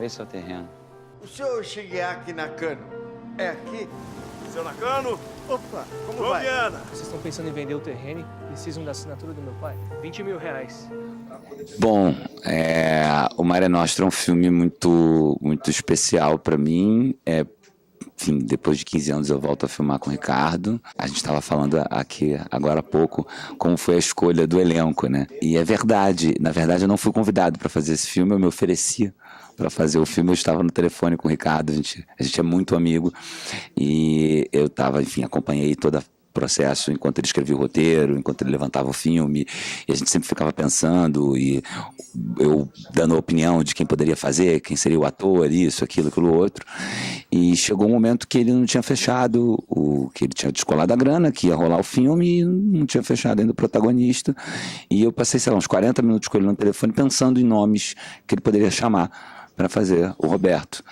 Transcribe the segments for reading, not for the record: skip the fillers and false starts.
Esse é o terreno. O senhor Shigeaki Nakano é aqui? Seu Nakano? Opa, como vai? Viana. Vocês estão pensando em vender o terreno e precisam da assinatura do meu pai? 20 mil reais. Bom, o Mare Nostrum é um filme muito especial para mim. Enfim, depois de 15 anos eu volto a filmar com o Ricardo. A gente estava falando aqui agora há pouco como foi a escolha do elenco, né? E é verdade, na verdade eu não fui convidado para fazer esse filme, eu me ofereci para fazer o filme. Eu estava no telefone com o Ricardo, a gente é muito amigo, e eu estava, enfim, acompanhei todo o processo enquanto ele escrevia o roteiro, enquanto ele levantava o filme, e a gente sempre ficava pensando, e eu dando a opinião de quem poderia fazer, quem seria o ator, isso, aquilo outro. E chegou um momento que ele não tinha fechado, que ele tinha descolado a grana, que ia rolar o filme, e não tinha fechado ainda o protagonista. E eu passei, sei lá, uns 40 minutos com ele no telefone pensando em nomes que ele poderia chamar para fazer o Roberto.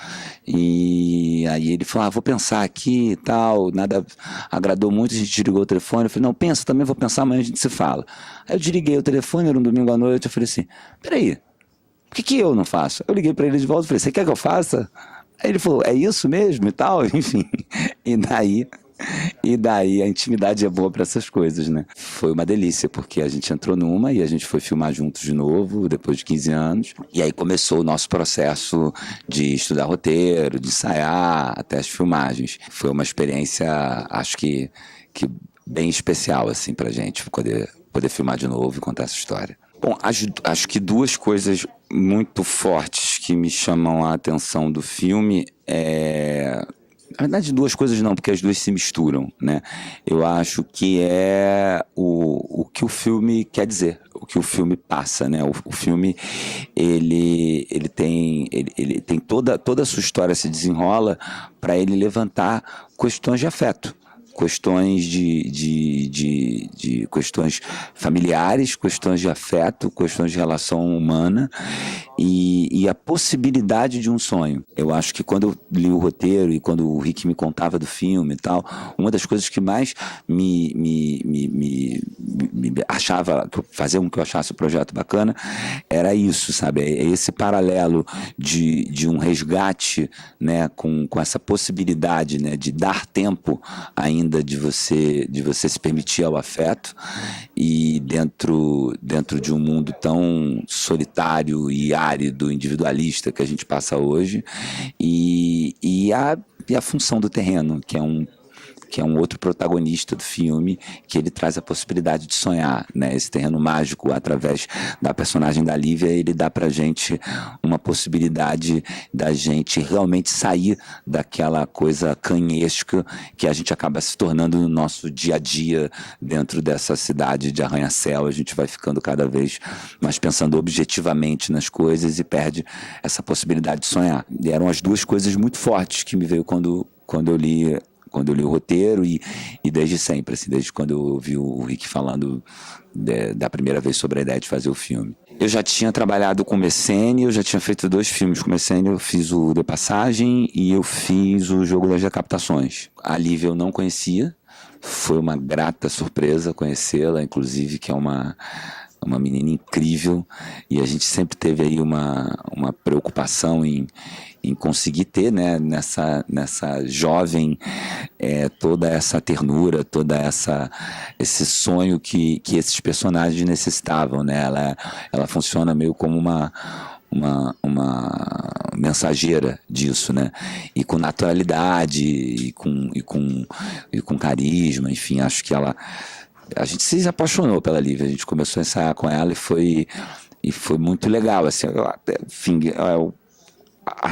E aí ele falou, vou pensar aqui e tal, nada agradou muito, a gente desligou o telefone. Eu falei, não, pensa, também vou pensar, amanhã a gente se fala. Aí eu desliguei o telefone, era um domingo à noite, eu falei assim, peraí, por que eu não faço? Eu liguei para ele de volta e falei, você quer que eu faça? Aí ele falou, é isso mesmo e tal, enfim. E daí a intimidade é boa para essas coisas, né? Foi uma delícia, porque a gente entrou numa e a gente foi filmar juntos de novo, depois de 15 anos. E aí começou o nosso processo de estudar roteiro, de ensaiar, até as filmagens. Foi uma experiência, acho que bem especial, assim, pra gente, poder filmar de novo e contar essa história. Bom, acho que duas coisas muito fortes que me chamam a atenção do filme na verdade, duas coisas não, porque as duas se misturam, né? Eu acho que é o que o filme quer dizer, o que o filme passa, né? O filme, ele tem toda a sua história se desenrola para ele levantar questões de afeto. Questões de questões familiares, questões de afeto, questões de relação humana e a possibilidade de um sonho. Eu acho que quando eu li o roteiro e quando o Rick me contava do filme e tal, uma das coisas que mais me achava, fazia com que eu achasse o projeto bacana, era isso, sabe? É esse paralelo de um resgate, né, com essa possibilidade, né, de dar tempo ainda de você se permitir ao afeto, e dentro de um mundo tão solitário e árido, individualista que a gente passa hoje, e a função do terreno, que é um outro protagonista do filme, que ele traz a possibilidade de sonhar, né? Esse terreno mágico, através da personagem da Lívia, ele dá pra gente uma possibilidade da gente realmente sair daquela coisa canhesca que a gente acaba se tornando no nosso dia a dia dentro dessa cidade de arranha-céu. A gente vai ficando cada vez mais pensando objetivamente nas coisas e perde essa possibilidade de sonhar. E eram as duas coisas muito fortes que me veio quando eu li o roteiro e desde sempre, assim, desde quando eu ouvi o Rick falando da primeira vez sobre a ideia de fazer o filme. Eu já tinha trabalhado com Messene, eu já tinha feito 2 filmes com Messene, eu fiz o De Passagem e eu fiz o Jogo das Decapitações. A Lívia eu não conhecia, foi uma grata surpresa conhecê-la, inclusive, que é uma menina incrível, e a gente sempre teve aí uma preocupação em conseguir ter, né, nessa jovem toda essa ternura, esse sonho que esses personagens necessitavam, né? Ela funciona meio como uma mensageira disso, né? E com naturalidade e com carisma, enfim, acho que a gente se apaixonou pela Lívia, a gente começou a ensaiar com ela e foi muito legal, assim, enfim,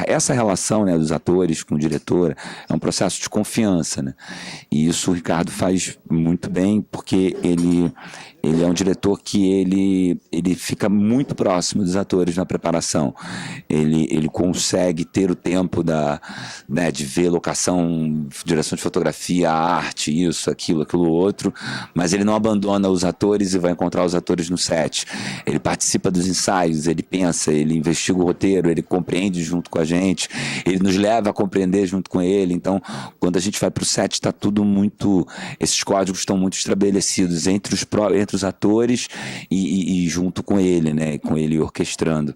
essa relação, né, dos atores com o diretor é um processo de confiança, né? E isso o Ricardo faz muito bem, porque ele é um diretor que ele fica muito próximo dos atores na preparação. Ele consegue ter o tempo de ver locação, direção de fotografia, arte, isso, aquilo outro, mas ele não abandona os atores e vai encontrar os atores no set. Ele participa dos ensaios, ele pensa, ele investiga o roteiro, ele compreende junto junto com a gente, ele nos leva a compreender junto com ele. Então, quando a gente vai para o set, está tudo muito... Esses códigos estão muito estabelecidos entre os atores e junto com ele, né? Com ele orquestrando.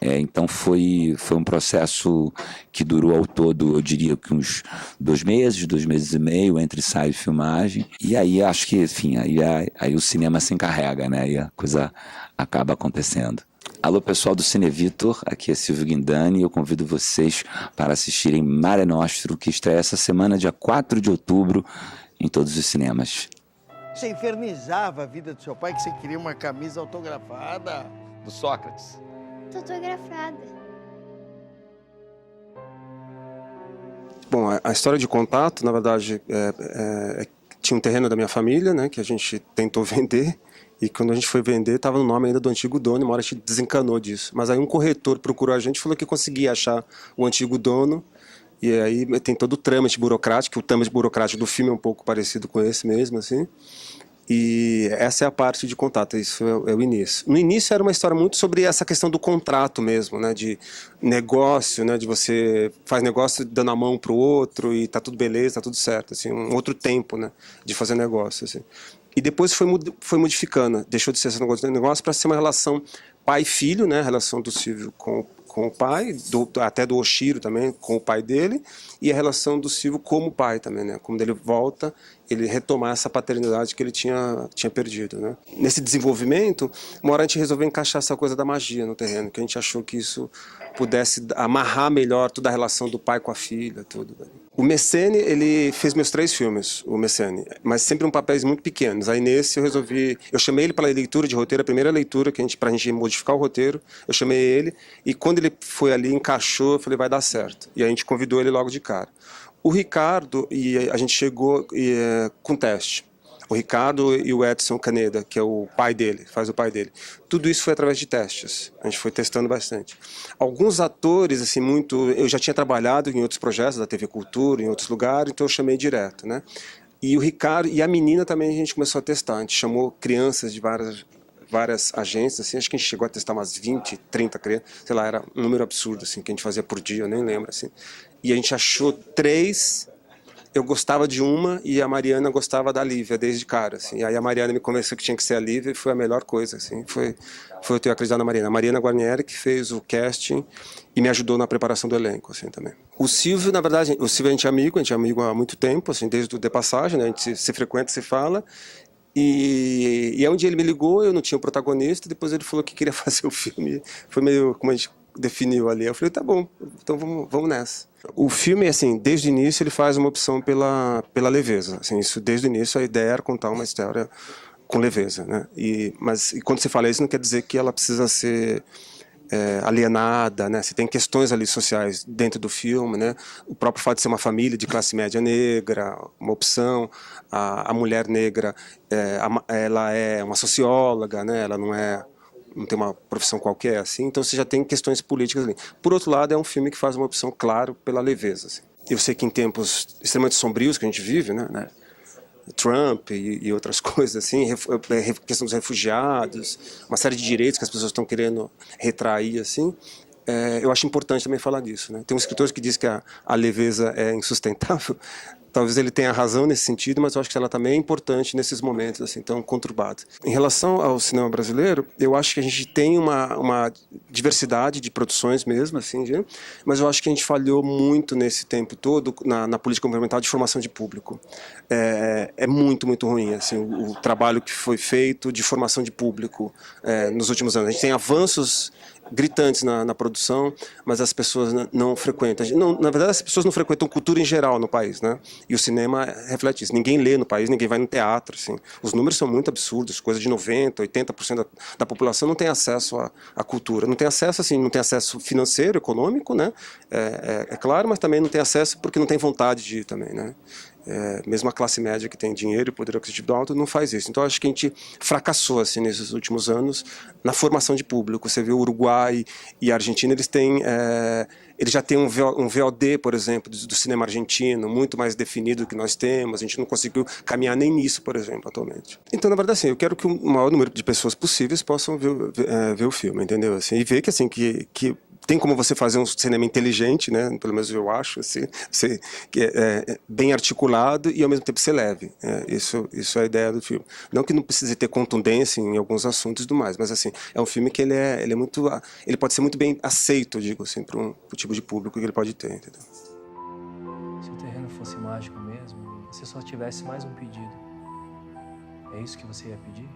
Então, foi um processo que durou ao todo, eu diria que uns 2 meses e meio, entre ensaio e filmagem. E aí, acho que, enfim, aí o cinema se encarrega, né? E a coisa acaba acontecendo. Alô, pessoal do Cine Vitor, aqui é Silvio Guindani e eu convido vocês para assistirem Mare Nostrum, que estreia essa semana, dia 4 de outubro, em todos os cinemas. Você infernizava a vida do seu pai que você queria uma camisa autografada? Do Sócrates. Fotografada. Bom, a história de contato, na verdade, tinha um terreno da minha família, né, que a gente tentou vender. E quando a gente foi vender, estava no nome ainda do antigo dono, e uma hora a gente desencanou disso. Mas aí um corretor procurou a gente e falou que conseguia achar o antigo dono. E aí tem todo o trâmite burocrático, o trâmite burocrático do filme é um pouco parecido com esse mesmo, assim. E essa é a parte de contato, isso é o início. No início era uma história muito sobre essa questão do contrato mesmo, né, de negócio, né, de você faz negócio dando a mão para o outro e tá tudo beleza, tá tudo certo, assim, um outro tempo, né, de fazer negócio, assim. E depois foi modificando, deixou de ser esse negócio para ser uma relação pai-filho, né, a relação do Silvio com o pai, até do Oshiro também, com o pai dele, e a relação do Silvio como pai também, né, como ele volta, ele retomar essa paternidade que ele tinha perdido, né. Nesse desenvolvimento, uma hora a gente resolveu encaixar essa coisa da magia no terreno, que a gente achou que isso pudesse amarrar melhor toda a relação do pai com a filha, tudo. O Messene, ele fez meus 3 filmes, o Messene, mas sempre um papéis muito pequenos. Aí nesse eu chamei ele para a leitura de roteiro, a primeira leitura para a gente modificar o roteiro, eu chamei ele, e quando ele foi ali, encaixou, eu falei, vai dar certo. E a gente convidou ele logo de cara. O Ricardo, e a gente chegou com teste. O Ricardo e o Edson Caneda, que é o pai dele, faz o pai dele. Tudo isso foi através de testes. A gente foi testando bastante. Alguns atores, assim, eu já tinha trabalhado em outros projetos da TV Cultura, em outros lugares, então eu chamei direto, né? E o Ricardo e a menina também a gente começou a testar. A gente chamou crianças de várias agências, assim, acho que a gente chegou a testar umas 20, 30 crianças, sei lá, era um número absurdo, assim, que a gente fazia por dia, eu nem lembro, assim. E a gente achou 3... Eu gostava de uma e a Mariana gostava da Lívia desde cara, assim. E aí a Mariana me convenceu que tinha que ser a Lívia e foi a melhor coisa, assim. Foi eu ter acreditado na Mariana. A Mariana Guarnieri que fez o casting e me ajudou na preparação do elenco, assim, também. O Silvio, na verdade, a gente é amigo há muito tempo, assim, desde o De Passagem, né? A gente se frequenta, se fala. E aí um dia ele me ligou, eu não tinha o protagonista, depois ele falou que queria fazer o filme. Foi meio como a gente definiu ali. Eu falei, tá bom, então vamos nessa. O filme, assim, desde o início ele faz uma opção pela leveza. Assim, isso, desde o início a ideia era contar uma história com leveza, né? Mas quando você fala isso não quer dizer que ela precisa ser alienada, né? Você tem questões ali sociais dentro do filme, né? O próprio fato de ser uma família de classe média negra, uma opção. A mulher negra, ela é uma socióloga, né? Ela não tem uma profissão qualquer, assim, então você já tem questões políticas ali. Por outro lado, é um filme que faz uma opção, claro, pela leveza. Assim. Eu sei que em tempos extremamente sombrios que a gente vive, né Trump e outras coisas, assim, questão dos refugiados, uma série de direitos que as pessoas estão querendo retrair, assim, eu acho importante também falar disso. Né? Tem um escritor que diz que a leveza é insustentável. Talvez ele tenha razão nesse sentido, mas eu acho que ela também é importante nesses momentos assim, tão conturbados. Em relação ao cinema brasileiro, eu acho que a gente tem uma diversidade de produções mesmo, assim, mas eu acho que a gente falhou muito nesse tempo todo na política governamental de formação de público. É muito, muito ruim assim, o trabalho que foi feito de formação de público nos últimos anos. A gente tem avanços gritantes na produção, mas as pessoas não frequentam. Na verdade, as pessoas não frequentam cultura em geral no país, né? E o cinema reflete isso. Ninguém lê no país, ninguém vai no teatro, assim. Os números são muito absurdos, coisa de 90%, 80% da população não tem acesso à cultura. Não tem acesso, assim, não tem acesso financeiro, econômico, né? É claro, mas também não tem acesso porque não tem vontade de ir também, né? Mesmo a classe média que tem dinheiro e poder aquisitivo alto não faz isso. Então acho que a gente fracassou assim, nesses últimos anos na formação de público. Você vê o Uruguai e a Argentina, eles já têm um VOD, por exemplo, do cinema argentino, muito mais definido do que nós temos. A gente não conseguiu caminhar nem nisso, por exemplo, atualmente. Então, na verdade, assim, eu quero que o maior número de pessoas possíveis possam ver o filme, entendeu? Assim, e ver que, assim, que tem como você fazer um cinema inteligente, né? Pelo menos eu acho, assim, que é bem articulado e ao mesmo tempo ser leve. Isso é a ideia do filme. Não que não precise ter contundência em alguns assuntos e tudo mais, mas assim, é um filme que ele é muito, ele pode ser muito bem aceito, eu digo assim, para o tipo de público que ele pode ter, entendeu? Se o terreno fosse mágico mesmo, e você só tivesse mais um pedido, é isso que você ia pedir?